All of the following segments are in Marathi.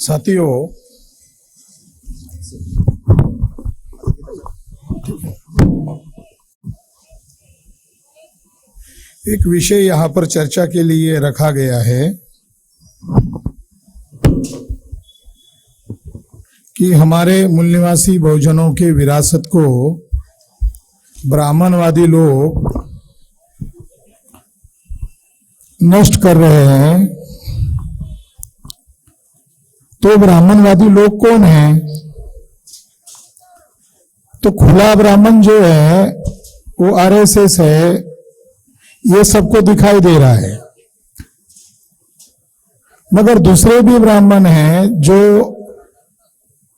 साथियों, एक विषय यहाँ पर चर्चा के लिए रखा गया है कि हमारे मूल निवासी बहुजनों के विरासत को ब्राह्मणवादी लोग नष्ट कर रहे हैं। तो ब्राह्मणवादी लोग कौन हैं? तो खुला ब्राह्मण जो है वो आरएसएस है, ये सबको दिखाई दे रहा है। मगर दूसरे भी ब्राह्मण हैं जो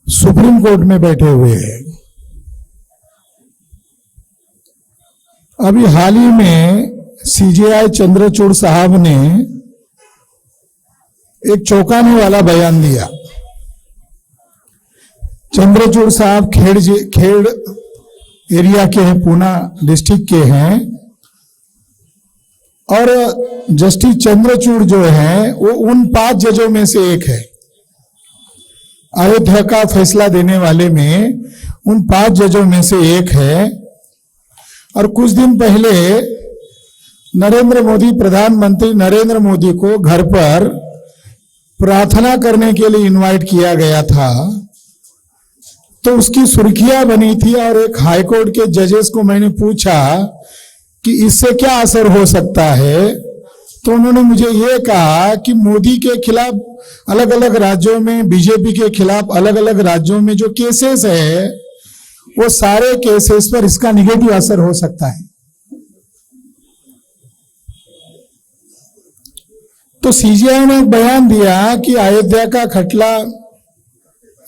सुप्रीम कोर्ट में बैठे हुए हैं। अभी हाल ही में सीजेआई चंद्रचूड़ साहब ने एक चौंकाने वाला बयान दिया। चंद्रचूड़ साहब खेड़ एरिया के हैं, पूना डिस्ट्रिक्ट के हैं, और जस्टिस चंद्रचूड़ जो है वो उन 5 जजों में से एक है। अयोध्या का फैसला देने वाले में उन 5 जजों में से एक है। और कुछ दिन पहले नरेंद्र मोदी, प्रधानमंत्री नरेंद्र मोदी को घर पर प्रार्थना करने के लिए इनवाइट किया गया था, तो उसकी सुर्खियां बनी थी। और एक हाईकोर्ट के जजेस को मैंने पूछा कि इससे क्या असर हो सकता है, तो उन्होंने मुझे ये कहा कि मोदी के खिलाफ अलग अलग राज्यों में, बीजेपी के खिलाफ अलग अलग राज्यों में जो केसेस है, वो सारे केसेस पर इसका निगेटिव असर हो सकता है। तो सीजीआई ने एक बयान दिया कि अयोध्या का खटला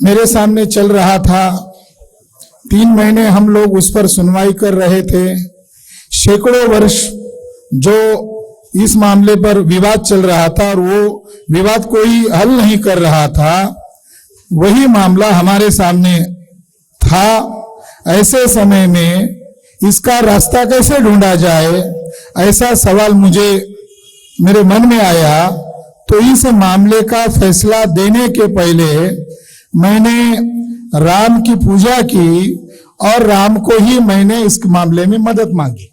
मेरे सामने चल रहा था, 3 महीने हम लोग उस पर सुनवाई कर रहे थे। सैकड़ों वर्ष जो इस मामले पर विवाद चल रहा था और वो विवाद कोई हल नहीं कर रहा था, वही मामला हमारे सामने था। ऐसे समय में इसका रास्ता कैसे ढूंढा जाए, ऐसा सवाल मेरे मन में आया। तो इस मामले का फैसला देने के पहले मैंने राम की पूजा की और राम को ही मैंने इस मामले में मदद मांगी,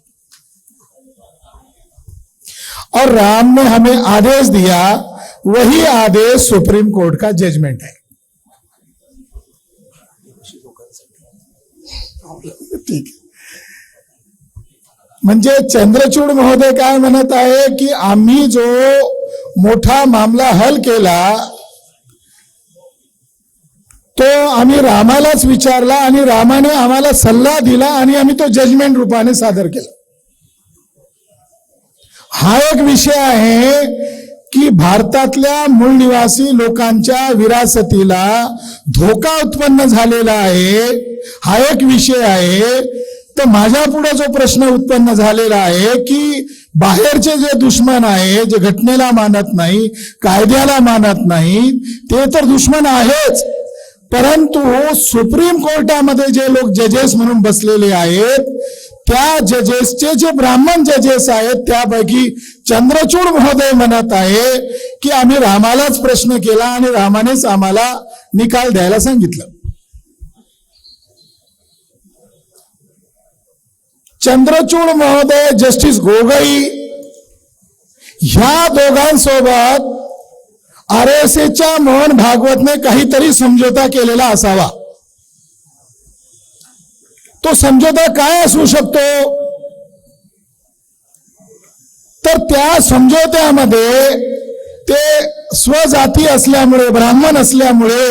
और राम ने हमें आदेश दिया। वही आदेश सुप्रीम कोर्ट का जजमेंट है। ठीक है, म्हणजे चंद्रचूड महोदय काय म्हणत आहे की आम्ही जो मोठा मामला हल केला तो आम्ही रामालाच विचारला आणि रामाने आम्हाला सल्ला दिला आणि आम्ही तो जजमेंट रूपाने सादर केला। हा एक विषय आहे की भारतातल्या मूळ निवासी लोकांच्या विरासतीला धोका उत्पन्न झालेला आहे। हा एक विषय आहे। तर माझ्या पुढे जो प्रश्न उत्पन्न झालेला आहे की बाहेरचे जे दुश्मन आहे, जे घटनेला मानत नाही, कायद्याला मानत नाही, ते तर दुश्मन आहेच, परंतु सुप्रीम कोर्टामध्ये जे लोक जजेस म्हणून बसलेले आहेत, त्या जजेसचे जे ब्राह्मण जजेस आहेत त्यापैकी चंद्रचूड महोदय म्हणत आहे की आम्ही रामालाच प्रश्न केला आणि रामानेच आम्हाला निकाल द्यायला सांगितलं। चंद्रचूड महोदय, जस्टिस गोगोई ह्या दोघांसोबत आरएसएसच्या मोहन भागवतने काहीतरी समझोता केलेला असावा। तो समझोता काय असू शकतो? तर त्या समझोत्यामध्ये ते स्वजाती असल्यामुळे, ब्राह्मण असल्यामुळे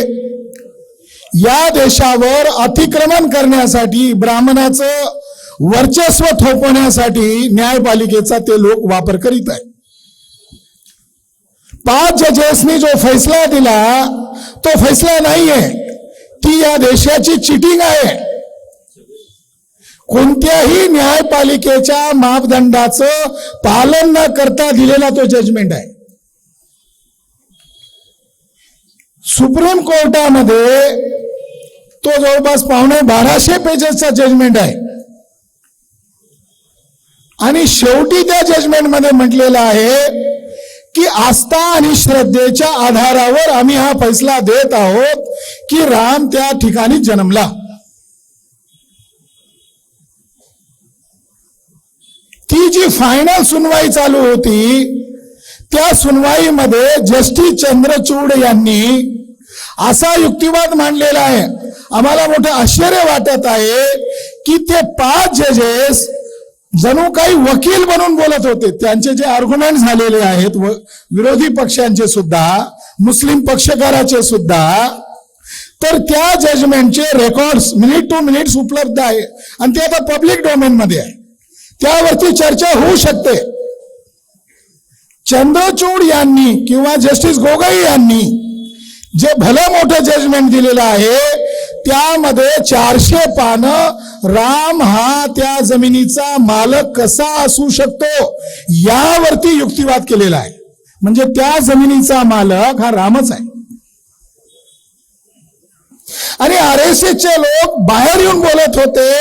या देशावर अतिक्रमण करण्यासाठी, ब्राह्मणाचं वर्चस्व थोपवण्यासाठी न्यायपालिकेचा ते लोक वापर करीत आहेत। 5 जजेसनी जो फैसला दिला तो फैसला नाहीये, ती या देशाची चिटिंग आहे। कोणत्याही न्यायपालिकेच्या मापदंडाचं पालन न करता दिलेला तो जजमेंट आहे। सुप्रीम कोर्टामध्ये तो जवळपास 1250 पेजेसचा जजमेंट आहे आणि शेवटी त्या जजमेंट मध्ये म्हटलेलं आहे की आस्था आणि श्रद्धेच्या आधारावर आम्ही हा फैसला देत आहोत की राम त्या ठिकाणी जन्मला. ती जी फायनल सुनवाई चालू होती त्या सुनवाईमध्ये जस्टिस चंद्रचूड यांनी असा युक्तिवाद मांडलेला आहे. आम्हाला मोठं आश्चर्य वाटत आहे की ते 5 जजेस जणू काही वकील बनून बोलत होते. त्यांचे जे आर्ग्युमेंट झालेले आहेत विरोधी पक्षांचे सुद्धा, मुस्लिम पक्षकाराचे सुद्धा, तर त्या जजमेंटचे रेकॉर्ड्स मिनिट टू मिनिट्स उपलब्ध आहे आणि ते आता पब्लिक डोमेन मध्ये आहे. त्यावरती चर्चा होऊ शकते. चंद्रचूड यांनी किंवा जस्टिस गोगोई यांनी जे भलं मोठं जजमेंट दिलेलं आहे त्यामध्ये 400 पानं राम हा त्या जमिनीचा मालक कसा असू शकतो यावरती युक्तिवाद केलेला आहे. म्हणजे त्या जमिनीचा मालक हा रामच आहे. आणि आरएसएसचे लोक बाहेर येऊन बोलत होते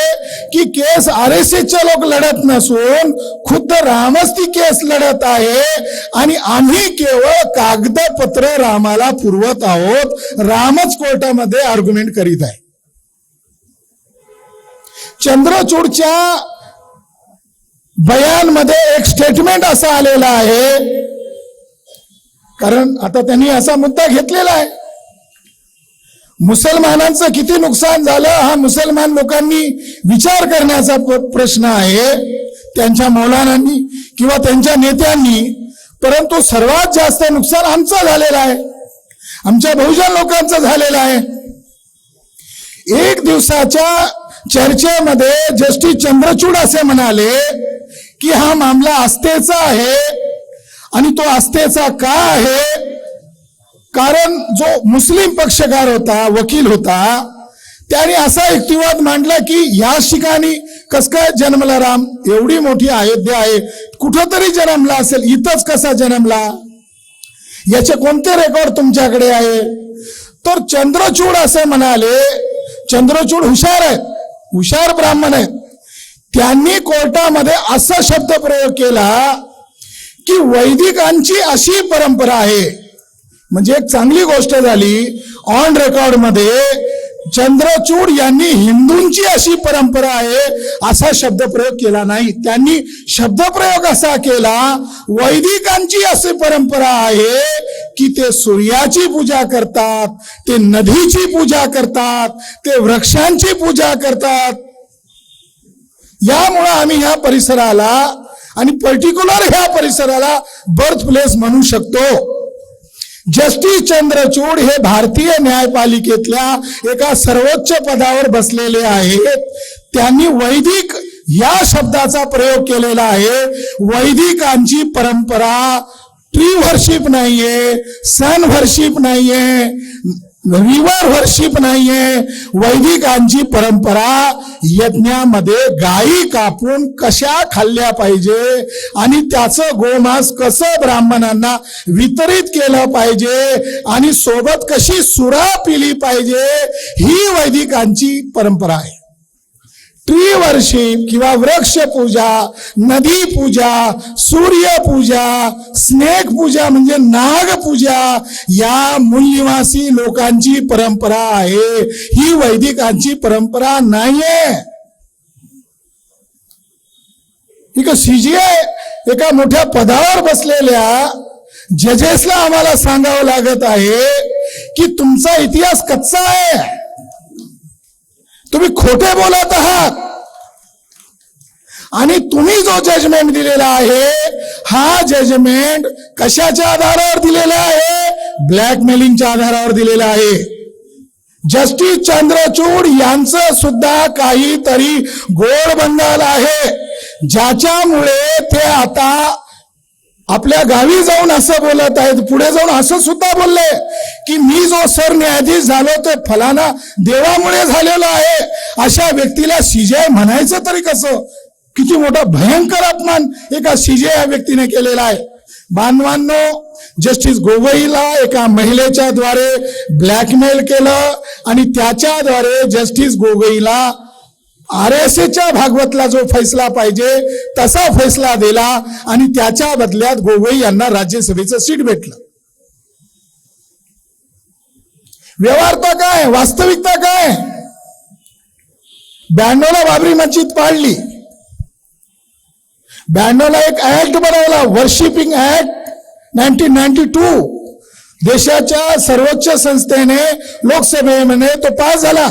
की केस आरएसएसचे लोक लढत नसून खुद्द रामच ती केस लढत आहे आणि आम्ही केवळ कागदपत्र रामाला पुरवत आहोत. रामच कोर्टामध्ये आर्ग्युमेंट करीत आहे. चंद्रचूडच्या बयानमध्ये एक स्टेटमेंट असा आलेला आहे, कारण आता त्यांनी असा मुद्दा घेतलेला आहे, मुसलमानांचं किती नुकसान झालं हा मुसलमान लोकांनी विचार करण्याचा प्रश्न आहे, त्यांच्या मौलानांनी किंवा त्यांच्या नेत्यांनी. परंतु सर्वात जास्त नुकसान आमचं झालेलं आहे, आमच्या बहुजन लोकांचं झालेलं आहे. एक दिवसाच्या चर्चेमध्ये जस्टिस चंद्रचूड असे म्हणाले की हा मामला आस्थेचा आहे. आणि तो आस्थेचा का आहे? कारण जो मुस्लिम पक्षकार होता, वकील होता, त्याने असा युक्तिवाद मांडला की या ठिकाणी कस काय जन्मला राम? एवढी मोठी अयोध्या आहे, कुठंतरी जन्मला असेल, इथंच कसा जन्मला? याचे कोणते रेकॉर्ड तुमच्याकडे आहे? तर चंद्रचूड असे म्हणाले, चंद्रचूड हुशार आहेत, हुशार ब्राह्मण आहेत, त्यांनी कोर्टामध्ये असा शब्द प्रयोग केला की वैदिकांची अशी परंपरा आहे. म्हणजे एक चांगली गोष्ट झाली. ऑन रेकॉर्ड मध्ये चंद्रचूड यांनी हिंदूंची अशी परंपरा आहे असा शब्दप्रयोग केला नाही. त्यांनी शब्दप्रयोग असा केला, वैदिकांची अशी परंपरा आहे की ते सूर्याची पूजा करतात, ते नदीची पूजा करतात, ते वृक्षांची पूजा करतात. यामुळे आम्ही ह्या परिसराला आणि पर्टिक्युलर ह्या परिसराला बर्थ प्लेस म्हणू शकतो. जस्टिस चंद्रचूड हे भारतीय न्यायपालिकेतल्या एका सर्वोच्च पदावर बसलेले आहेत. त्यांनी वैदिक या शब्दाचा प्रयोग केलेला आहे. वैदिकांची परंपरा ट्री वर्शिप नाहीये, सन वर्शिप नाहीये, रिव्हर वर्शिप नाहीये. वैदिकांची परंपरा यज्ञामध्ये गायी कापून कशा खाल्ल्या पाहिजे आणि त्याचं गोमांस कसं ब्राह्मणांना वितरित केलं पाहिजे आणि सोबत कशी सुरा पिली पाहिजे, ही वैदिकांची परंपरा आहे. ट्री वर्शिप किंवा वृक्ष पूजा, नदी पूजा, सूर्य पूजा, स्नेक पूजा म्हणजे नाग पूजा या मूलनिवासी लोकांची परंपरा आहे, ही वैदिकांची परंपरा नाहीये. ही सीजीआय एका मोठ्या पदावर बसलेल्या जजेसला आम्हाला सांगावं लागत आहे की तुमचा इतिहास कच्चा आहे, तुम्ही खोटे बोलत आहात. आणि तुम्ही जो जजमेंट दिलेला आहे हा जजमेंट कशाच्या आधारावर दिलेला आहे? ब्लॅकमेलिंगच्या आधारावर दिलेला आहे. जस्टिस चंद्रचूड यांचं सुद्धा काहीतरी गोड बंगाल आहे, ज्याच्यामुळे ते आता आपल्या गावी जाऊन असं बोलत आहेत. पुढे जाऊन असं सुद्धा बोलले की मी जो सरन्यायाधीश झालो ते फलाना देवामुळे झालेलो आहे. अशा व्यक्तीला सीजीआय म्हणायचं तरी कसं? किती मोठा भयंकर अपमान एका सीजीआय व्यक्तीने केलेला आहे. बांधवांनो, जस्टिस गोगोईला एका महिलेच्या द्वारे ब्लॅकमेल केलं आणि त्याच्याद्वारे जस्टिस गोगोईला RSAच्या भागवतला जो फैसला पाहिजे तसा फैसला दिला आणि त्याच्या बदल्यात गोगोई यांना राज्यसभेचं सीट भेटलं. व्यवहारता काय, वास्तविकता काय? 92 ला बाबरी मस्जिद पाडली, 92 ला एक ऍक्ट बनवला, वर्शिपिंग ऍक्ट 1992. देशाच्या सर्वोच्च संस्थेने लोकसभेमध्ये तो पास झाला.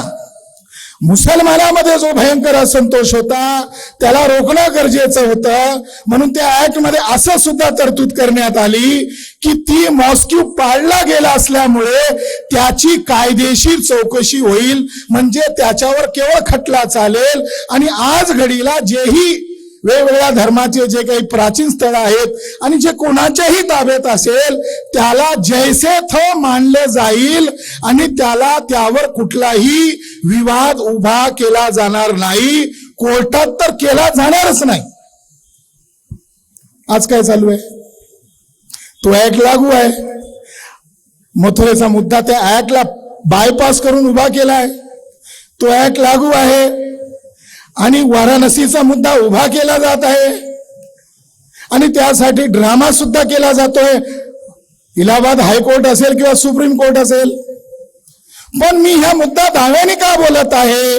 मुसलमानामध्ये जो भयंकर असंतोष होता त्याला रोखणं गरजेचं होतं, म्हणून त्या ऍक्ट मध्ये असं सुद्धा तरतूद करण्यात आली की ती मॉस्क्यू पाडला गेला असल्यामुळे त्याची कायदेशीर चौकशी होईल, म्हणजे त्याच्यावर केवळ खटला चालेल. आणि आज घडीला जेही वेगवेगळ्या धर्माचे जे काही प्राचीन स्थळ आहेत आणि जे कोणाच्याही ताब्यात असेल त्याला जैसे थ मानले जाईल आणि त्यावर कुठलाही विवाद उभा केला जाणार नाही, कोर्टात तर केला जाणारच नाही. आज काय चालू आहे? तो ऍक्ट लागू आहे. मथुरेचा मुद्दा त्या ऍक्टला बायपास करून उभा केलाय. तो ऍक्ट लागू आहे आणि वाराणसीचा मुद्दा उभा केला जात आहे आणि त्यासाठी ड्रामा सुद्धा केला जातोय. इलाहाबाद हायकोर्ट असेल किंवा सुप्रीम कोर्ट असेल. पण मी हा मुद्दा दाव्याने का बोलत आहे?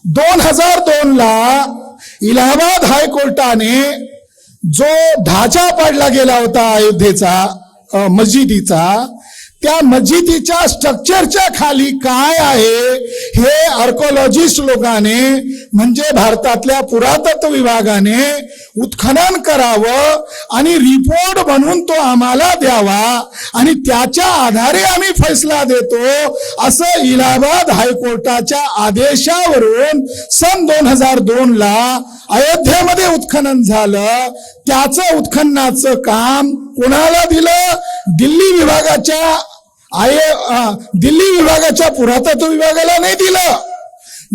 2002 ला इलाहाबाद हायकोर्टाने जो ढाचा पाडला गेला होता अयोध्येचा मस्जिदीचा, त्या मस्जिदीच्या स्ट्रक्चरच्या खाली काय आहे हे आर्किओलॉजिस्ट लोकांनी म्हणजे भारतातल्या पुरातत्व विभागाने उत्खनन करावं आणि रिपोर्ट बनवून तो आम्हाला द्यावा आणि त्याच्या आधारे आम्ही फैसला देतो, असं इलाहाबाद हायकोर्टाच्या आदेशावरून सन 2002 ला अयोध्येमध्ये उत्खनन झालं. त्याचं उत्खननाचं काम कोणाला दिलं? दिल्ली विभागाच्या पुरातत्व विभागाला नाही दिलं,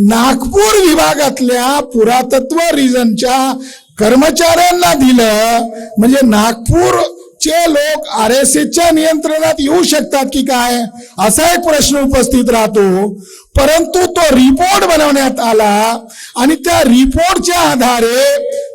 नागपूर विभागातल्या पुरातत्व रिजनच्या कर्मचाऱ्यांना दिलं. म्हणजे नागपूरचे लोक RSAच्या नियंत्रणात येऊ शकतात की काय, असा एक प्रश्न उपस्थित राहतो. परंतु तो रिपोर्ट बनवण्यात आला आणि त्या रिपोर्टच्या आधारे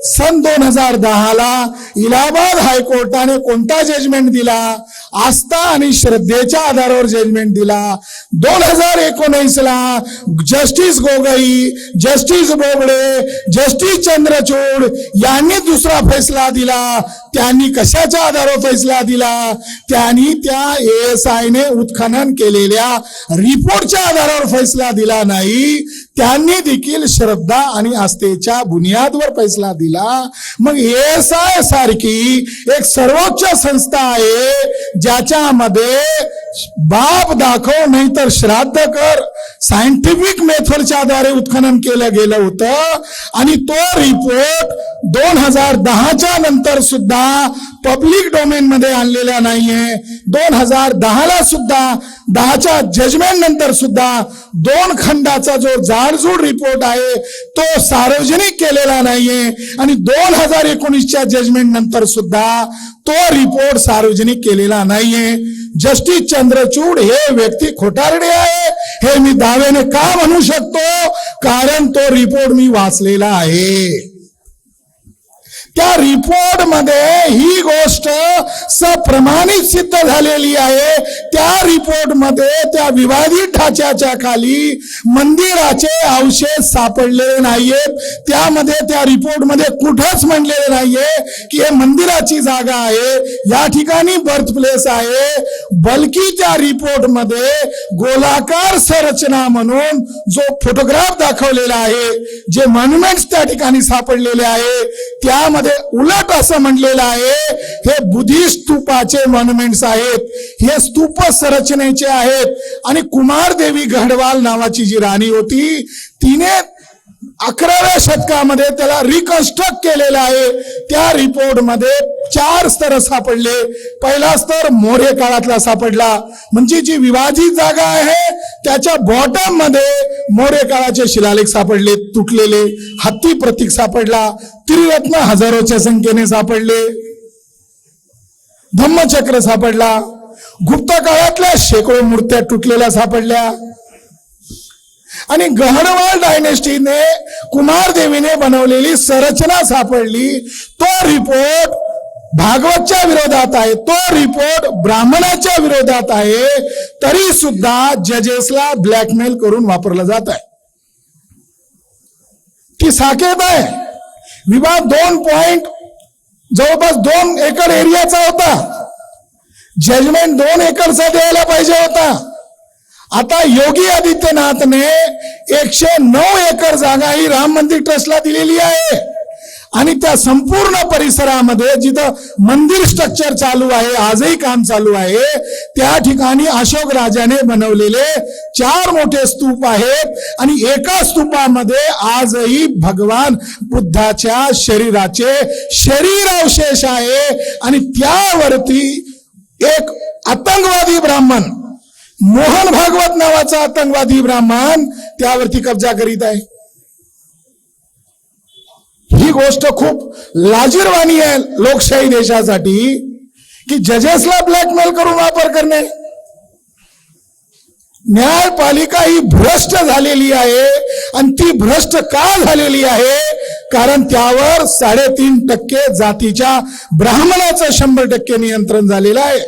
सन 2010 ला इलाहाबाद हायकोर्टाने कोणता जजमेंट दिला? आस्था आणि श्रद्धेच्या आधारावर जजमेंट दिला. 2019 ला justice Gogoi, justice Bobde, justice Chandrachud यांनी दुसरा फैसला दिला. त्यांनी कशाच्या आधारावर फैसला दिला? त्यांनी त्या ASI ने उत्खनन केलेल्या रिपोर्टच्या आधारावर फैसला दिला नाही, त्यांनी देखील श्रद्धा आणि आस्थेच्या बुनियादवर फैसला दिला. मग ASI सारखी एक सर्वोच्च संस्था आहे ज्याच्यामध्ये बाप दाखव नाही तर श्राद्ध कर सायंटिफिक मेथडच्या आधारे उत्खनन केलं गेलं होतं आणि तो रिपोर्ट 2010च्या नंतर सुद्धा पब्लिक डोमेन मध्ये आणलेला नाहीये. 2010 ला सुद्धा 10च्या जजमेंट नंतर सुद्धा 2 खंडाचा जो जाडजूड रिपोर्ट आहे तो सार्वजनिक केलेला नाहीये आणि 2019च्या जजमेंट नंतर सुद्धा तो रिपोर्ट सार्वजनिक केलेला नाहीये. जस्टिस चंद्रचूड हे व्यक्ती खोटारडे आहे हे मी दाव्याने का म्हणू शकतो? कारण तो रिपोर्ट मी वाचलेला आहे. त्या रिपोर्ट मध्ये ही गोष्ट सप्रमाणित सिद्ध झालेली आहे. त्या रिपोर्ट मध्ये त्या विवादित ढाच्याच्या खाली मंदिराचे अवशेष सापडलेले नाहीयेत. त्यामध्ये त्या रिपोर्ट मध्ये कुठंच म्हणलेले नाहीये की हे मंदिराची जागा आहे, या ठिकाणी बर्थ प्लेस आहे, बल्कि त्या रिपोर्ट मध्ये गोलाकार संरचना म्हणून जो फोटोग्राफ दाखवलेला आहे, जे मॉन्युमेंट्स त्या ठिकाणी सापडलेले आहे त्यामध्ये उलट असं म्हणलेलं आहे हे बुद्धिस्ट स्तूपाचे मॉन्युमेंट्स आहेत, हे स्तूप संरचनेचे आहेत. आणि कुमार देवी गढवाल नावाची जी राणी होती तिने 11व्या शतकामध्ये त्याला रिकन्स्ट्रक्ट केलेलं आहे. त्या रिपोर्ट मध्ये 4 स्तर सापडले. पहिला स्तर मौर्य काळातला सापडला, म्हणजे जी विभाजित जागा आहे त्याच्या बॉटम मध्ये मौर्य काळाचे शिलालेख सापडले, तुटलेले हत्ती प्रतीक सापडला, त्रिरत्न हजारोच्या संख्येने सापडले, धम्मचक्र सापडला, गुप्त काळातल्या शेकडो मूर्त्या तुटलेल्या सापडल्या आणि गहनवाल डायनेस्टीने कुमारदेवीने बनवलेली संरचना सापडली. तो रिपोर्ट भागवतच्या विरोधात आहे, तो रिपोर्ट ब्राह्मणाच्या विरोधात आहे, तरी सुद्धा जजेसला ब्लॅकमेल करून वापरलं जात आहे. ती साकेत आहे. विवाद 2 एकर एरियाचा होता. जजमेंट 2 एकरचा द्यायला पाहिजे होता. आता योगी आदित्यनाथने 109 एकर जागा ही राम मंदिर ट्रस्टला दिलेली आहे. आणि त्या संपूर्ण परिसरामध्ये जिथं मंदिर स्ट्रक्चर चालू आहे, आजही काम चालू आहे, त्या ठिकाणी अशोक राजाने बनवलेले 4 मोठे स्तूप आहेत. आणि एका स्तूपामध्ये आजही भगवान बुद्धाच्या शरीराचे शरीरावशेष आहे. आणि त्यावरती एक आतंकवादी ब्राह्मण, मोहन भागवत नावाचा आतंकवादी ब्राह्मण त्यावरती कब्जा करीत आहे. ही गोष्ट खूप लाजिरवाणी आहे लोकशाही देशासाठी, की जजेसला ब्लॅकमेल करून वापर करणे. न्यायपालिका ही भ्रष्ट झालेली आहे. आणि ती भ्रष्ट का झालेली आहे? कारण त्यावर 3.5% जातीच्या ब्राह्मणाचं 100% नियंत्रण झालेलं आहे.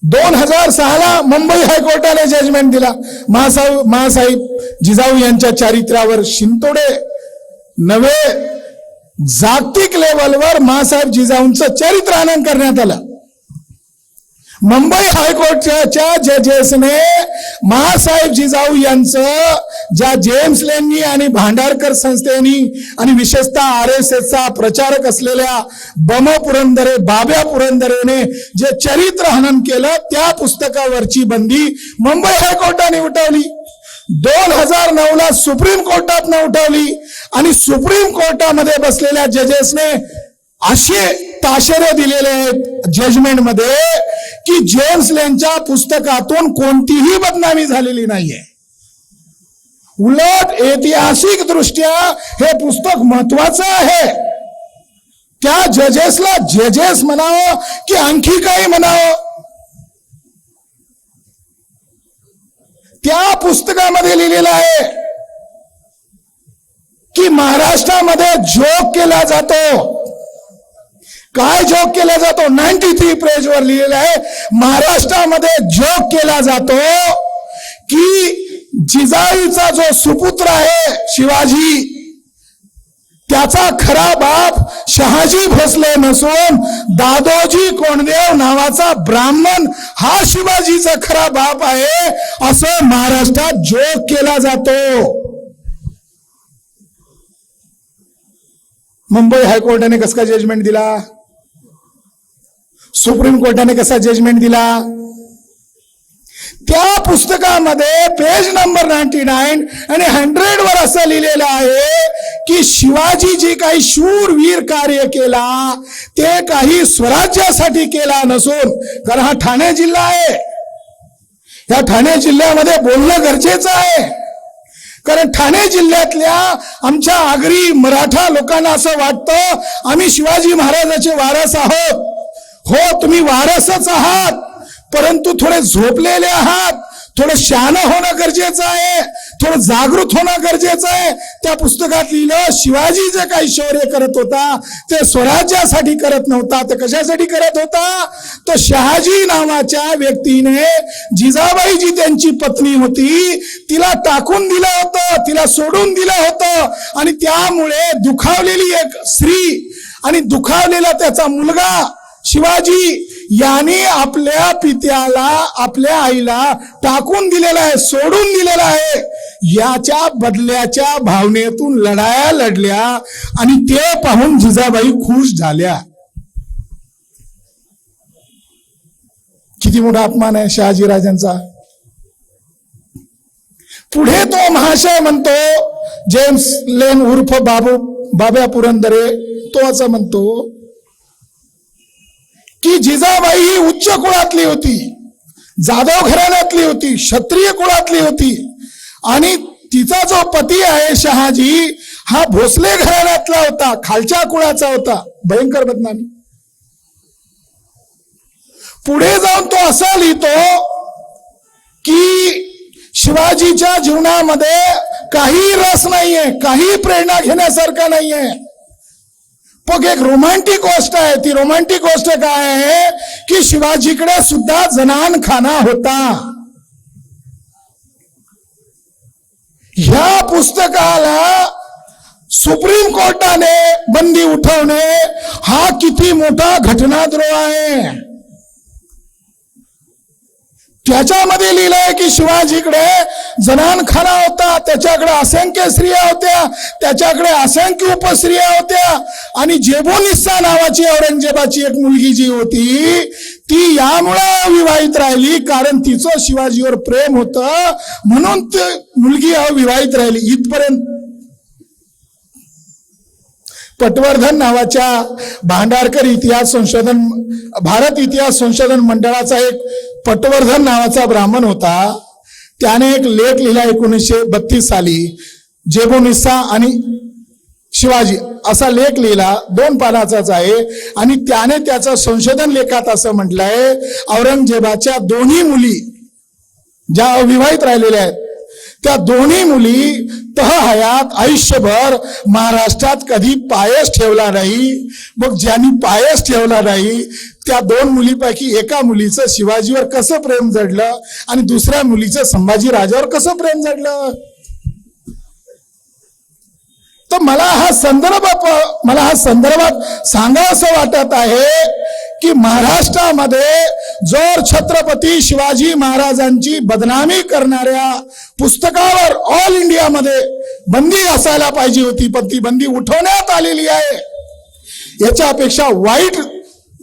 2006 मुंबई हायकोर्टाने जजमेंट दिला. मासाहेब जिजाऊ यांच्या चारित्र्यावर शिंतोडे नवे जागतिक लेवलवर मासाहेब जिजाऊंचं चरित्रानंद करण्यात आलं. मुंबई हायकोर्टाच्या जजेसने मासाहेब जिजाऊ यांचं ज्या जेम्स लेननी आणि भांडारकर संस्थेनी आणि विशेषतः RSSचा प्रचारक असलेल्या बाब्या पुरंदरेने जे चरित्र हनन केलं, त्या पुस्तकावरची बंदी मुंबई हायकोर्टाने उठवली. 2009ला सुप्रीम कोर्टातनं उठवली. आणि सुप्रीम कोर्टामध्ये बसलेल्या जजेसने असे ताशेरे दिलेले आहेत जजमेंट मध्ये की जेम्स लेनच्या पुस्तकातून कोणतीही बदनामी झालेली नाहीये. उलट ऐतिहासिक दृष्ट्या हे पुस्तक महत्वाचं आहे. त्या जजेसला जजेस म्हणावं की आणखी काही म्हणावं, त्या पुस्तकामध्ये लिहिलेलं आहे की महाराष्ट्रामध्ये जोक केला जातो. काय जोक केला जातो? 93 पेजवर लिहिलेलं आहे. महाराष्ट्रामध्ये जोक केला जातो की जिजाऊचा जो सुपुत्र आहे शिवाजी, त्याचा खरा बाप शहाजी भोसले नसून दादोजी कोंडदेव नावाचा ब्राह्मण हा शिवाजीचा खरा बाप आहे, असं महाराष्ट्रात जोक केला जातो. मुंबई हायकोर्टाने कसा जजमेंट दिला? सुप्रीम कोर्टाने कसा जजमेंट दिला? त्या पुस्तकामध्ये पेज नंबर 99 आणि 100 वर असं लिहिलेलं आहे की शिवाजी जे काही शूरवीर कार्य केला ते काही स्वराज्यासाठी केला नसून, कारण हा ठाणे जिल्हा आहे, या ठाणे जिल्ह्यामध्ये बोलणं गरजेचं आहे. कारण ठाणे जिल्ह्यातल्या आमच्या आगरी मराठा लोकांना असं वाटतं आम्ही शिवाजी महाराजाचे वारस आहोत. हो, तुम्ही वारसच आहात, परंतु थोडे झोपलेले आहात. थोडं शहाणं होणं गरजेचं आहे, थोडं जागृत होणं गरजेचं आहे. त्या पुस्तकात लिहिलं शिवाजी जे काही शौर्य करत होता ते स्वराज्यासाठी करत नव्हता, ते कशासाठी करत होता? तो शहाजी नावाच्या व्यक्तीने जिजाबाई जी त्यांची पत्नी होती तिला टाकून दिलं होतं, तिला सोडून दिलं होतं. आणि त्यामुळे दुखावलेली एक स्त्री आणि दुखावलेला त्याचा मुलगा शिवाजी याने आपल्या पित्याला, आपल्या आईला टाकून दिलेला आहे, सोडून दिलेला आहे. याच्या बदल्याच्या भावनेतून लढाया लढल्या आणि ते पाहून जिजाबाई खुश झाल्या. किती मोठा अपमान आहे शहाजीराजांचा. पुढे तो महाशय म्हणतो, जेम्स लेन उर्फ बाब्या पुरंदरे, तो असं म्हणतो की जिजाबाई ही उच्च कुळातली होती, जाधव घराण्यातली होती, क्षत्रिय कुळातली होती. आणि तिचा जो पती आहे शहाजी हा भोसले घराण्यातला होता, खालच्या कुळाचा होता. भयंकर बदनामी. पुढे जाऊन तो असा लिहितो की शिवाजीच्या जीवनामध्ये काही रस नाहीये, काही प्रेरणा घेण्यासारखं नाहीये. पण एक रोमॅन्टिक गोष्ट आहे. ती रोमॅन्टिक गोष्ट काय आहे की शिवाजीकडे सुद्धा जनानखाना होता. ह्या पुस्तकाला सुप्रीम कोर्टाने बंदी उठवणे हा किती मोठा घटनाद्रोह आहे. त्याच्यामध्ये लिहिलंय की शिवाजीकडे जनानखाना होता, त्याच्याकडे असंख्य स्त्रिया होत्या, त्याच्याकडे असंख्य उपस्त्रिया होत्या. आणि जेबोनिस्सा नावाची औरंगजेबाची एक मुलगी जी होती ती यामुळे अविवाहित राहिली, कारण तिचं शिवाजीवर प्रेम होतं म्हणून ती मुलगी अविवाहित राहिली. इथपर्यंत पटवर्धन नावाच्या भांडारकर इतिहास संशोधन भारत इतिहास संशोधन मंडळाचा एक पटवर्धन नावाचा ब्राह्मण होता. त्याने एक लेख लिहिला 1932 साली, जेबोनिस्सा आणि शिवाजी असा लेख लिहिला, 2 पानाचाच आहे. आणि त्याने त्याचं संशोधन लेखात असं म्हटलंय, औरंगजेबाच्या दोन्ही मुली ज्या अविवाहित राहिलेल्या आहेत त्या दोन्ही मुली तहहयात आयुष्यभर महाराष्ट्रात कधी पायच ठेवला नाही. मग ज्यांनी पायच ठेवला नाही त्या 2 मुलीपैकी एका मुलीचं शिवाजीवर कसं प्रेम जडलं आणि दुसऱ्या मुलीचं संभाजी राजावर कसं प्रेम जडलं. तर मला हा संदर्भात सांगावंसं वाटत आहे की महाराष्ट्रामध्ये जर छत्रपती शिवाजी महाराजांची बदनामी करणाऱ्या पुस्तकावर ऑल इंडियामध्ये बंदी असायला पाहिजे होती, पण ती बंदी उठवण्यात आलेली आहे. याच्यापेक्षा वाईट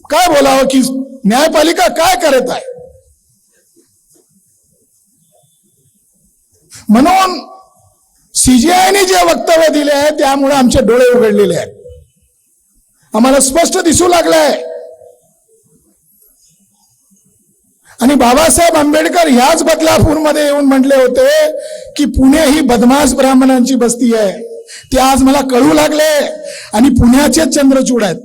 काय बोलावं की न्यायपालिका काय करत आहे. म्हणून सीजीआयने जे वक्तव्य दिले आहे त्यामुळे आमचे डोळे उघडलेले आहेत, आम्हाला स्पष्ट दिसू लागलंय. आणि बाबासाहेब आंबेडकर ह्याच बदलापूरमध्ये येऊन म्हटले होते की पुणे ही बदमाश ब्राह्मणांची बस्ती आहे. ते आज मला कळू लागले आणि पुण्याचे चंद्रचूड आहेत.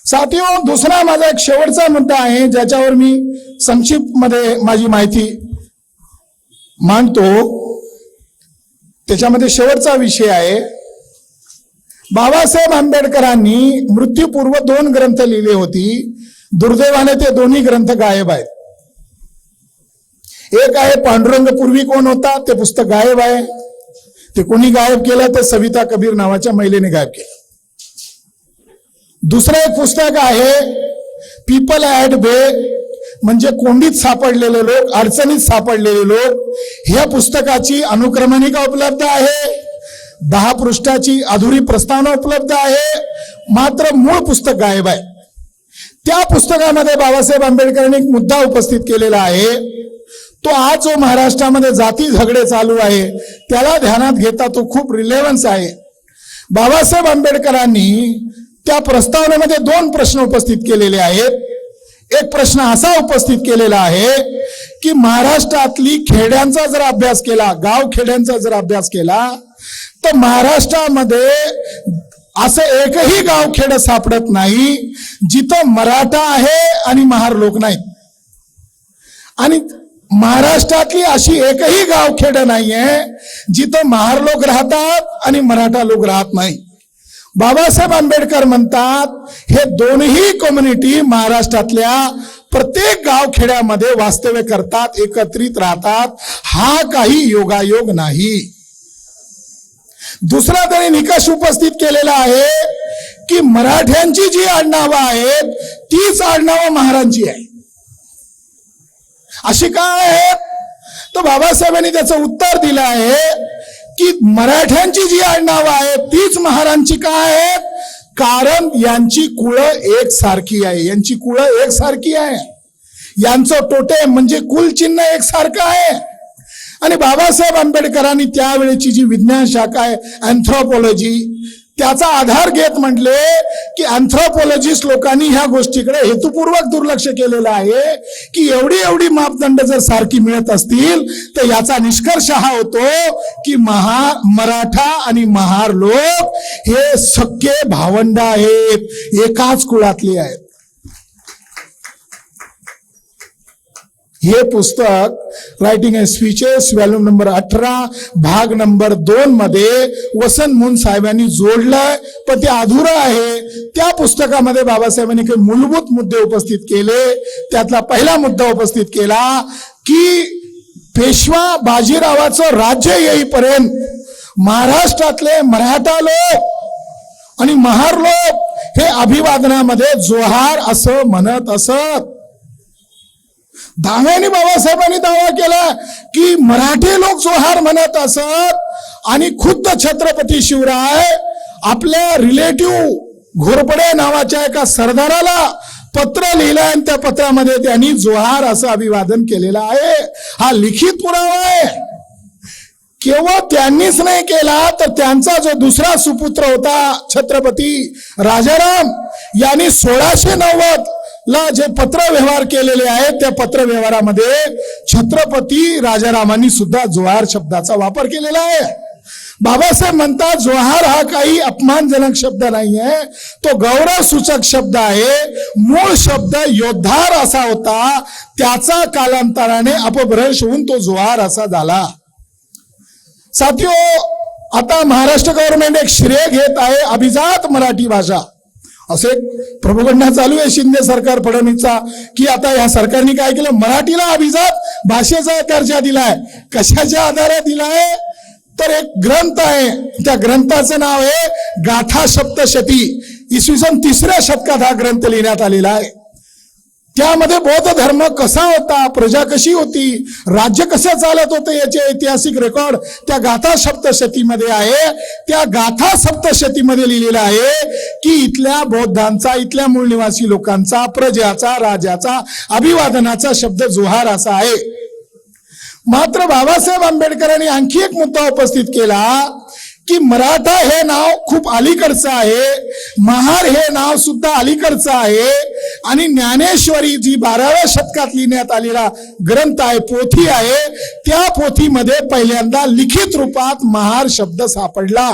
साथियो, दुसरा माझा एक शेवटचा मुद्दा आहे ज्याच्यावर मी संक्षिप्त मध्ये माझी माहिती मांडतो. त्याच्यामध्ये शेवटचा विषय आहे, बाबासाहेब आंबेडकरांनी मृत्यूपूर्व 2 ग्रंथ लिहिले होती. दुर्दैवाने ते दोन्ही ग्रंथ गायब आहेत. एक आहे पांडुरंग पूर्वी कोण होता, ते पुस्तक गायब आहे. ते कोणी गायब केलं, ते सविता कबीर नावाच्या महिलेने गायब केलं. दुसरं एक पुस्तक आहे पीपल ॲट बे, म्हणजे कोंडीत सापडलेले लोक, अडचणीत सापडलेले लोक. ह्या पुस्तकाची अनुक्रमणिका उपलब्ध आहे, 10 पृष्ठाची अधुरी प्रस्तावना उपलब्ध आहे, मात्र मूळ पुस्तक गायब आहे. त्या पुस्तकामध्ये बाबासाहेब आंबेडकरांनी एक मुद्दा उपस्थित केलेला आहे. तो आज जो महाराष्ट्रामध्ये जाती झगडे चालू आहे त्याला ध्यानात घेता तो खूप रिलेव्हन्स आहे. बाबासाहेब आंबेडकरांनी त्या प्रस्तावनेमध्ये 2 प्रश्न उपस्थित केलेले आहेत. एक प्रश्न असा उपस्थित केलेला आहे की महाराष्ट्रातली खेड्यांचा जर अभ्यास केला, गाव खेड्यांचा जर अभ्यास केला तर महाराष्ट्रामध्ये असं एकही गावखेड सापडत नाही जिथं मराठा आहे आणि महार लोक नाहीत. आणि महाराष्ट्रातली अशी एकही गावखेड नाहीये जिथं महार लोक राहतात आणि मराठा लोक राहत नाही. बाबासाहेब आंबेडकर म्हणतात हे दोन्ही कम्युनिटी महाराष्ट्रातल्या प्रत्येक गावखेड्यामध्ये वास्तव्य करतात, एकत्रित राहतात. हा काही योगायोग नाही. दुसरा त्यांनी निकष उपस्थित केलेला आहे की मराठ्यांची जी आडनावं आहेत तीच आडनावं महारांची आहे. अशी काय आहेत? तर बाबासाहेबांनी त्याचं उत्तर दिलं आहे की मराठ्यांची जी आडनावं आहेत तीच महारांची काय आहेत, कारण यांची कुळं एकसारखी आहे. यांची कुळं एकसारखी आहे, यांचं टोटेम म्हणजे कुलचिन्ह एकसारखं आहे. आणि बाबासाहेब आंबेडकरांनी त्यावेळेची जी विज्ञान शाखा आहे अँथ्रोपॉलॉजी, त्याचा आधार घेत म्हटले की अँथ्रोपॉलॉजिस्ट लोकांनी ह्या गोष्टीकडे हेतुपूर्वक दुर्लक्ष केलेलं आहे की एवढी मापदंड जर सारखी मिळत असतील तर याचा निष्कर्ष हा होतो की मराठा आणि महार लोक हे सख्खे भावंड आहेत, एकाच कुळातले आहेत. हे पुस्तक writing and speeches volume number 18 भाग नंबर 2 मध्ये वसंत मोहन साहेबांनी जोडलंय, पण ते अधुरं आहे. त्या पुस्तकामध्ये बाबासाहेबांनी काही मूलभूत मुद्दे उपस्थित केले. त्यातला पहिला मुद्दा उपस्थित केला की पेशवा बाजीरावाचं राज्य येईपर्यंत महाराष्ट्रातले मराठा लोक आणि महार लोक हे अभिवादनामध्ये जोहार असं म्हणत असत. दाव्याने बाबासाहेबांनी दावा केला की मराठी लोक जोहार म्हणत असत आणि खुद्द छत्रपती शिवराय आपल्या रिलेटिव्ह घोरपडे नावाच्या एका सरदाराला पत्र लिहिलं आणि त्या पत्रामध्ये त्यांनी जोहार असं अभिवादन केलेलं आहे. हा लिखित पुरावा आहे. केवळ त्यांनीच नाही केला तर त्यांचा जो दुसरा सुपुत्र होता छत्रपती राजाराम यांनी 1690 ला जे पत्र व्यवहार केलेले आहेत त्या पत्र व्यवहारामध्ये छत्रपती राजारामांनी सुद्धा जोहार शब्दाचा वापर केलेला आहे. बाबासाहेब म्हणतात जोहार हा काही अपमानजनक शब्द नाही आहे, तो गौरव सूचक शब्द आहे. मूळ शब्द योद्धार असा होता, त्याचा कालांतराने अपभ्रंश होऊन तो जोहार असा झाला. साथियो, आता महाराष्ट्र गव्हर्नमेंट एक श्रेय घेत आहे अभिजात मराठी भाषा. असे प्रभुगंडा चालू आहे शिंदे सरकार फडणवीसचा की आता या सरकारने काय केलं, मराठीला अभिजात भाषेचा दर्जा दिलाय. कशाच्या आधारे दिलाय तर एक ग्रंथ आहे, त्या ग्रंथाचं नाव आहे गाथा सप्तशती. इसवी सन 3ऱ्या शतकात हा ग्रंथ लिहिण्यात आलेला आहे. त्यामध्ये बौद्ध धर्म कसा होता, प्रजा कशी होती, राज्य कसं चालत होतं याचे ऐतिहासिक रेकॉर्ड त्या गाथा सप्तशतीमध्ये आहे. त्या गाथा सप्तशतीमध्ये लिहिलेलं आहे की इथल्या बौद्धांचा, इथल्या मूळ निवासी लोकांचा, प्रजाचा, राजाचा अभिवादनाचा शब्द जोहार असा आहे. मात्र बाबासाहेब आंबेडकरांनी आणखी एक मुद्दा उपस्थित केला की मराठा हे नाव खूप अलीकडचं आहे, महार हे नाव सुद्धा अलीकडचं आहे आणि ज्ञानेश्वरी जी 12व्या शतकात लिहिण्यात आलेला ग्रंथ आहे, पोथी आहे, त्या पोथीमध्ये पहिल्यांदा लिखित रूपात महार शब्द सापडला.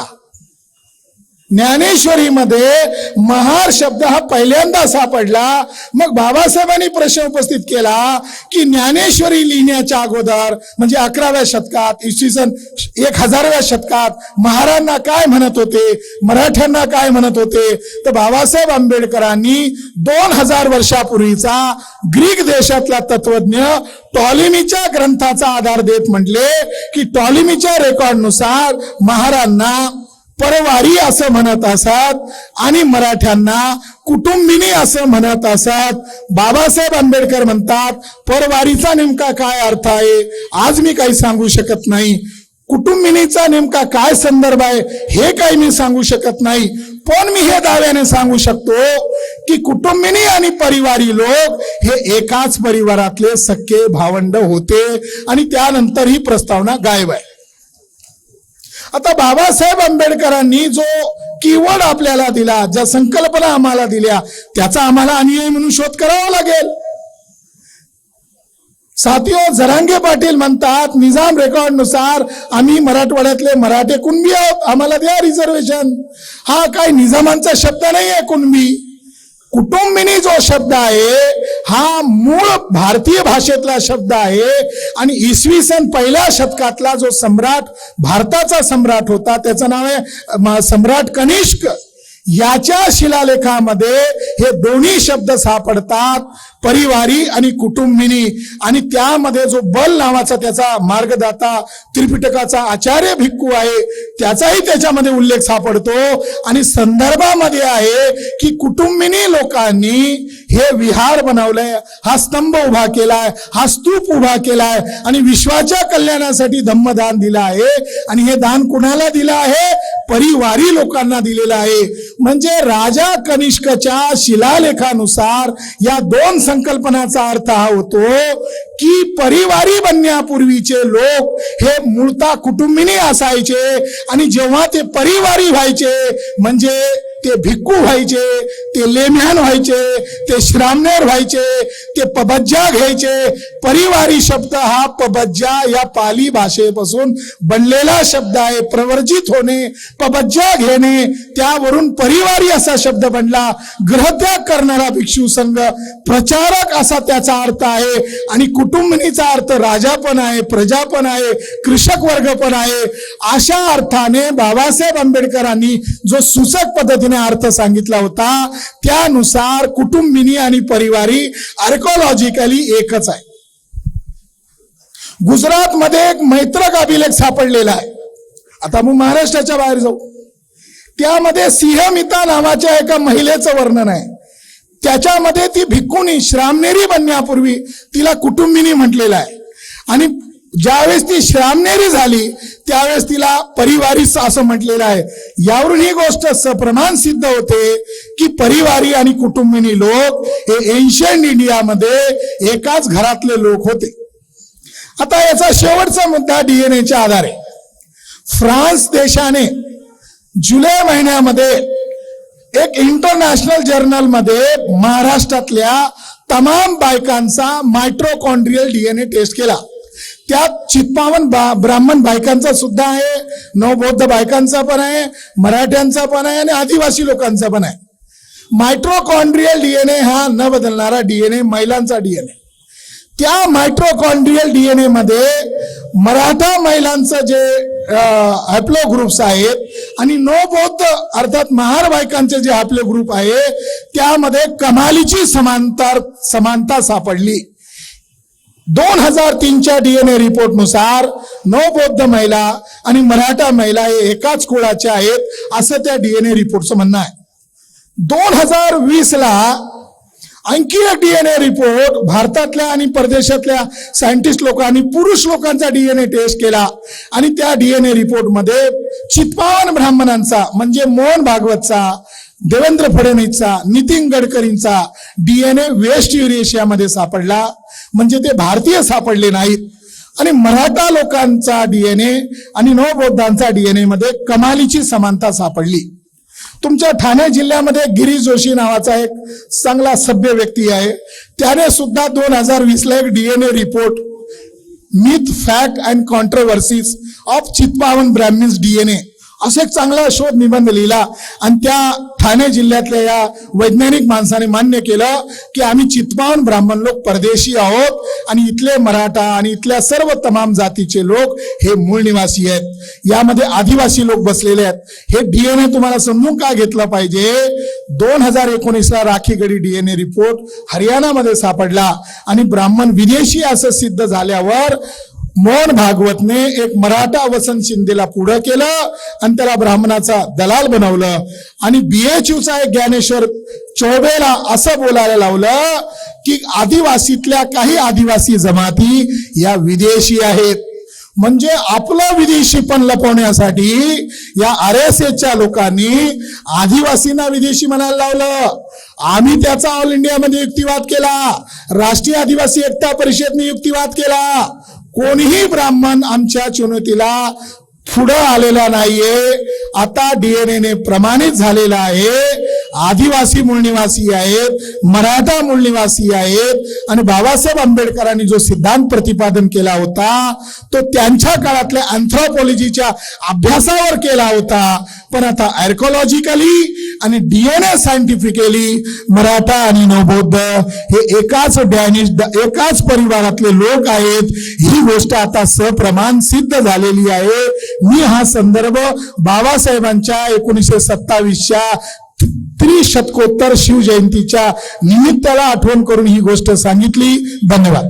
ज्ञानेश्वरीमध्ये महार शब्द हा पहिल्यांदा सापडला. मग बाबासाहेबांनी प्रश्न उपस्थित केला की ज्ञानेश्वरी लिहिण्याच्या अगोदर म्हणजे 11व्या शतकात, इसवी सन 1000व्या शतकात महारांना काय म्हणत होते, मराठ्यांना काय म्हणत होते. तर बाबासाहेब आंबेडकरांनी 2000 वर्षापूर्वीचा ग्रीक देशातला तत्वज्ञ टॉलेमीच्या ग्रंथाचा आधार देत म्हटले की टॉलेमीच्या रेकॉर्डनुसार महारांना परवारी असं म्हणत असत आणि मराठ्यांना कुटुंबिनी असं म्हणत असत. बाबासाहेब आंबेडकर म्हणतात परवारीचा नेमका काय अर्थ आहे आज मी काही सांगू शकत नाही, कुटुंबिनीचा नेमका काय संदर्भ आहे हे काही मी सांगू शकत नाही, पण मी हे दाव्याने सांगू शकतो की कुटुंबिनी आणि परिवारी लोक हे एकाच परिवारातले सख्खे भावंड होते आणि त्यानंतर ही प्रस्तावना गायब आहे. आता बाबासाहेब आंबेडकरांनी जो कीवर्ड आपल्याला दिला, ज्या संकल्पना आम्हाला दिल्या, त्याचा आम्हाला अनुयायी म्हणून शोध करावा लागेल. साथियो, जरांगे पाटील म्हणतात निजाम रेकॉर्ड नुसार आम्ही मराठवाड्यातले मराठे कुणबी आहोत, आम्हाला द्या रिझर्वेशन. हा काय निजामांचा शब्द नाही आहे कुणबी. कुटुंबिनी जो शब्द आहे हा मूळ भारतीय भाषेतला शब्द आहे आणि इसवी सन 1ल्या शतकातला जो सम्राट, भारताचा सम्राट होता, त्याचं नाव आहे सम्राट कनिष्क. याच्या शिलालेखामध्ये हे दोन्ही शब्द सापडतात, परिवारी आणि कुटुंबिनी. आणि त्यामध्ये जो बल नावाचा त्याचा मार्गदाता त्रिपिटकाचा आचार्य भिक्खू आहे त्याचाही त्याच्यामध्ये उल्लेख सापडतो आणि संदर्भामध्ये आहे की कुटुंबिनी लोकांनी हे विहार बनवलंय, हा स्तंभ उभा केलाय, हा स्तूप उभा केलाय आणि विश्वाच्या कल्याणासाठी धम्मदान दिलं आहे. आणि हे दान कुणाला दिलं आहे? परिवारी लोकांना दिलेलं आहे. म्हणजे राजा कनिष्कच्या शिलालेखानुसार या दोन संकल्पनाचा अर्थ हा होतो की परिवारी बनण्यापूर्वीचे लोक हे मूळतः कुटुंबिनी असायचे आणि जेव्हा ते परिवारी व्हायचे म्हणजे ते भिक्खू व्हायचे, ते लेम्यान व्हायचे, ते श्रामणेर व्हायचे, ते पबज्जा घ्यायचे. परिवारी शब्द हा पबज्जा या पाली भाषेपासून बनलेला शब्द आहे. प्रवर्जित होणे, पबज्जा घेणे, त्यावरून परिवारी असा शब्द बनला. ग्रहत्याग करणारा भिक्षू संघ, प्रचारक असा त्याचा अर्थ आहे. आणि कुटुंबिनीचा अर्थ राजा पण आहे, प्रजा पण आहे, कृषक वर्ग पण आहे. अशा अर्थाने बाबासाहेब आंबेडकरांनी जो सूचक पद्धतीने अर्थ सांगितला होता त्यानुसार कुटुंबिनी आणि परिवारी आर्कोलॉजिकली एकच आहे. गुजरात मध्ये एक मैत्रक अभिलेख सापडलेला आहे. आता मग महाराष्ट्राच्या बाहेर जाऊ, त्यामध्ये सिंहमिता नावाच्या एका महिलेचं वर्णन आहे. त्याच्यामध्ये ती भिक्खुनी श्रामनेरी बनण्यापूर्वी तिला कुटुंबिनी म्हटलेलं आहे. आणि ज्यावेळेस ती श्रामनेरी झाली त्यावेळेस तिला परिवारी असं म्हटलेलं आहे. यावरून ही गोष्ट सप्रमाण सिद्ध होते की परिवारी आणि कुटुंबिनी लोक हे एन्शियंट इंडियामध्ये एकाच घरातले लोक होते. आता याचा शेवटचा मुद्दा डीएनएच्या आधारे. फ्रान्स देशाने जुलै महिन्यामध्ये एक इंटरनॅशनल जर्नल मध्ये महाराष्ट्रातल्या तमाम बायकांचा मायट्रोकॉन्ड्रियल डीएनए टेस्ट केला. त्यात चित्पावन ब्राह्मण बायकांचा सुद्धा आहे, नवबौद्ध बायकांचा पण आहे, मराठ्यांचा पण आहे आणि आदिवासी लोकांचा पण आहे. मायट्रोकॉन्ड्रियल डीएनए हा न बदलणारा डीएनए, महिलांचा डीएनए. त्या मायट्रोकॉन्ड्रियल डीएनए मध्ये मराठा महिलांचं जे हॅप्लो ग्रुप्स आहेत आणि नवबौद्ध अर्थात महार बायकांचे जे हॅप्लो ग्रुप आहे त्यामध्ये कमालीची समानता सापडली. 2003च्या डीएनए रिपोर्ट नुसार नवबौद्ध महिला आणि मराठा महिला हे एकाच कुळाच्या आहेत असं त्या डीएनए रिपोर्टचं म्हणणं आहे. 2020ला अंकीय डीएनए रिपोर्ट भारतातल्या आणि परदेशातल्या सायंटिस्ट लोकांनी पुरुष लोकांचा डीएनए टेस्ट केला आणि त्या डीएनए रिपोर्ट मध्ये चित्पावन ब्राह्मणांचा म्हणजे मोहन भागवतचा, देवेंद्र फडणवीसचा, नितीन गडकरींचा डीएनए वेस्ट युरेशियामध्ये सापडला. म्हणजे ते भारतीय सापडले नाहीत. आणि मराठा लोकांचा डीएनए आणि नवबौद्धांचा डीएनए मध्ये कमालीची समानता सापडली. तुमच्या ठाणे जिल्ह्यामध्ये गिरीश जोशी नावाचा एक चांगला सभ्य व्यक्ती आहे. त्याने सुद्धा 2020ला एक DNA report myth, fact and controversies of Chitpavan Brahmins DNA असा एक चांगला शोध निबंध लिहिला. आणि त्या ठाणे जिल्ह्यातल्या या वैज्ञानिक माणसाने मान्य केलं की आम्ही चित्पावन ब्राह्मण लोक परदेशी आहोत आणि इथले मराठा आणि इथल्या सर्व तमाम जातीचे लोक हे मूळ निवासी आहेत. यामध्ये आदिवासी लोक बसलेले आहेत. हे डीएनए तुम्हाला समजून का घेतलं पाहिजे. 2019ला राखीगडी डीएनए रिपोर्ट हरियाणामध्ये सापडला आणि ब्राह्मण विदेशी असं सिद्ध झाल्यावर मोहन भागवतने एक मराठा वसंत शिंदेला पुढं केलं आणि त्याला ब्राह्मणाचा दलाल बनवलं. आणि BHUचा एक ज्ञानेश्वर चौबेला असं बोलायला लावलं की आदिवासीतल्या काही आदिवासी जमाती या विदेशी आहेत. म्हणजे आपलं विदेशी पण लपवण्यासाठी या RSSच्या लोकांनी आदिवासींना विदेशी म्हणायला लावलं. आम्ही त्याचा ऑल इंडियामध्ये युक्तिवाद केला, राष्ट्रीय आदिवासी एकता परिषदेने युक्तिवाद केला. कोणीही ब्राह्मण आमच्या चुनौतीला पुढे आलेला नाहीये. आता डीएनए प्रमाणित झालेला आहे. आदिवासी मूळ निवासी आहेत, मराठा मूळ निवासी आहेत. आणि बाबासाहेब आंबेडकरांनी जो सिद्धांत प्रतिपादन केला होता तो त्यांच्या काळातल्या अँथ्रोपॉलॉजीच्या अभ्यासावर केला होता. पण आता आर्कोलॉजिकली आणि डीएनए सायंटिफिकली मराठा आणि नवबौद्ध हे एकाच परिवारातले लोक आहेत. ही गोष्ट आता सप्रमाण सिद्ध झालेली आहे. मी हा संदर्भ बाबासाहेबांच्या 1927च्या त्रिशतकोत्तर शिवजयंतीच्या निमित्ताला आठवण करून ही गोष्ट सांगितली. धन्यवाद.